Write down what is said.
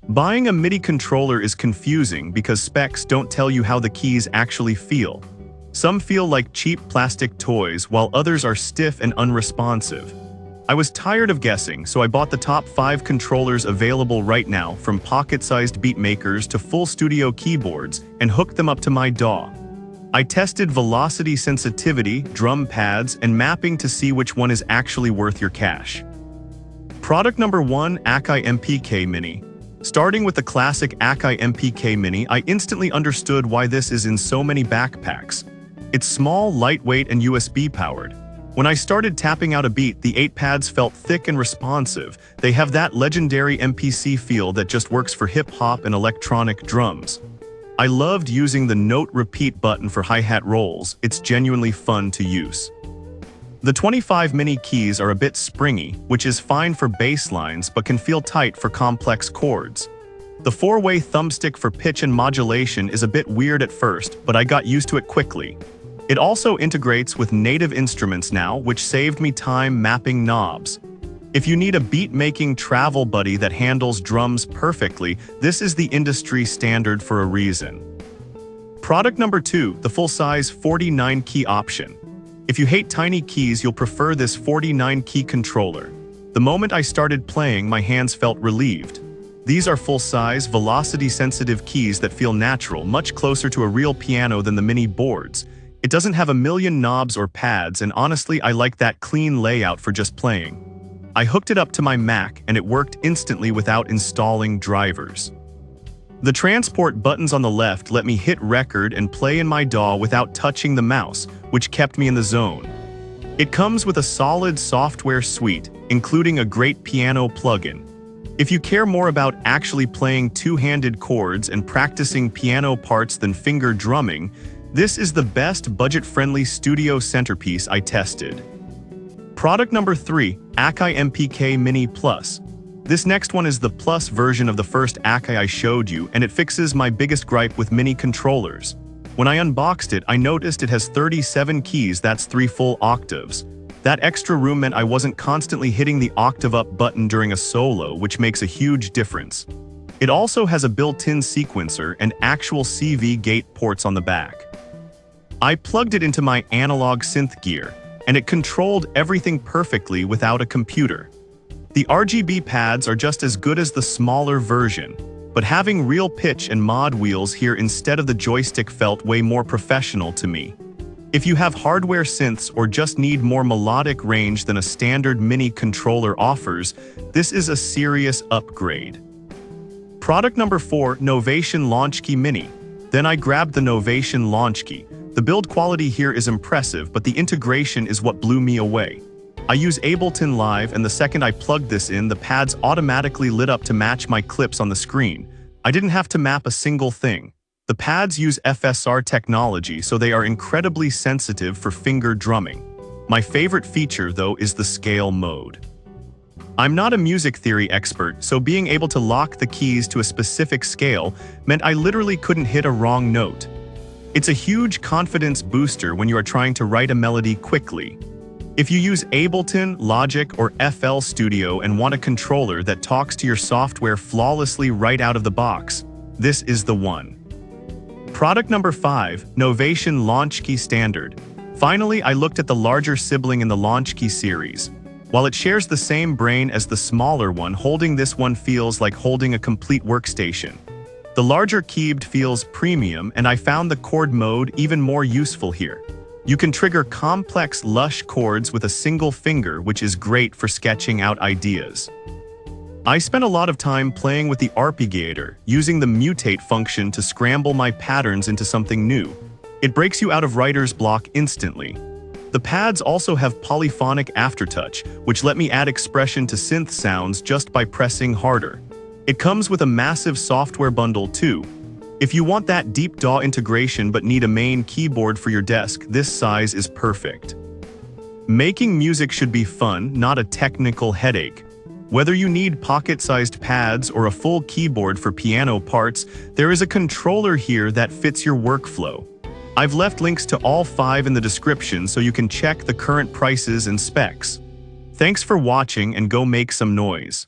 Buying a MIDI controller is confusing because specs don't tell you how the keys actually feel. Some feel like cheap plastic toys while others are stiff and unresponsive. I was tired of guessing, so I bought the top 5 controllers available right now, from pocket-sized beat makers to full studio keyboards, and hooked them up to my DAW. I tested velocity sensitivity, drum pads, and mapping to see which one is actually worth your cash. Product number 1, Akai MPK Mini. Starting with the classic Akai MPK Mini, I instantly understood why this is in so many backpacks. It's small, lightweight, and USB powered. When I started tapping out a beat, the 8 pads felt thick and responsive. They have that legendary MPC feel that just works for hip-hop and electronic drums. I loved using the note repeat button for hi-hat rolls. It's genuinely fun to use. The 25 mini keys are a bit springy, which is fine for bass lines but can feel tight for complex chords. The 4-way thumbstick for pitch and modulation is a bit weird at first, but I got used to it quickly. It also integrates with native instruments now, which saved me time mapping knobs. If you need a beat-making travel buddy that handles drums perfectly, this is the industry standard for a reason. Product number 2, the full-size 49-key option. If you hate tiny keys, you'll prefer this 49-key controller. The moment I started playing, my hands felt relieved. These are full-size, velocity-sensitive keys that feel natural, much closer to a real piano than the mini boards. It doesn't have a million knobs or pads, and honestly, I like that clean layout for just playing. I hooked it up to my Mac, and it worked instantly without installing drivers. The transport buttons on the left let me hit record and play in my DAW without touching the mouse, which kept me in the zone. It comes with a solid software suite, including a great piano plugin. If you care more about actually playing two-handed chords and practicing piano parts than finger drumming, this is the best budget-friendly studio centerpiece I tested. Product number 3, Akai MPK Mini Plus. This next one is the Plus version of the first Akai I showed you, and it fixes my biggest gripe with mini controllers. When I unboxed it, I noticed it has 37 keys, that's 3 full octaves. That extra room meant I wasn't constantly hitting the octave up button during a solo, which makes a huge difference. It also has a built-in sequencer and actual CV gate ports on the back. I plugged it into my analog synth gear, and it controlled everything perfectly without a computer. The RGB pads are just as good as the smaller version, but having real pitch and mod wheels here instead of the joystick felt way more professional to me. If you have hardware synths or just need more melodic range than a standard mini controller offers, this is a serious upgrade. Product number 4, Novation Launchkey Mini. Then I grabbed the Novation Launchkey. The build quality here is impressive, but the integration is what blew me away. I use Ableton Live, and the second I plugged this in, the pads automatically lit up to match my clips on the screen. I didn't have to map a single thing. The pads use FSR technology, so they are incredibly sensitive for finger drumming. My favorite feature, though, is the scale mode. I'm not a music theory expert, so being able to lock the keys to a specific scale meant I literally couldn't hit a wrong note. It's a huge confidence booster when you are trying to write a melody quickly. If you use Ableton, Logic, or FL Studio and want a controller that talks to your software flawlessly right out of the box, this is the one. Product number 5, Novation Launchkey Standard. Finally, I looked at the larger sibling in the Launchkey series. While it shares the same brain as the smaller one, holding this one feels like holding a complete workstation. The larger keyboard feels premium, and I found the chord mode even more useful here. You can trigger complex, lush chords with a single finger, which is great for sketching out ideas. I spent a lot of time playing with the arpeggiator, using the mutate function to scramble my patterns into something new. It breaks you out of writer's block instantly. The pads also have polyphonic aftertouch, which let me add expression to synth sounds just by pressing harder. It comes with a massive software bundle too. If you want that deep DAW integration but need a main keyboard for your desk, this size is perfect. Making music should be fun, not a technical headache. Whether you need pocket-sized pads or a full keyboard for piano parts, there is a controller here that fits your workflow. I've left links to all 5 in the description so you can check the current prices and specs. Thanks for watching, and go make some noise.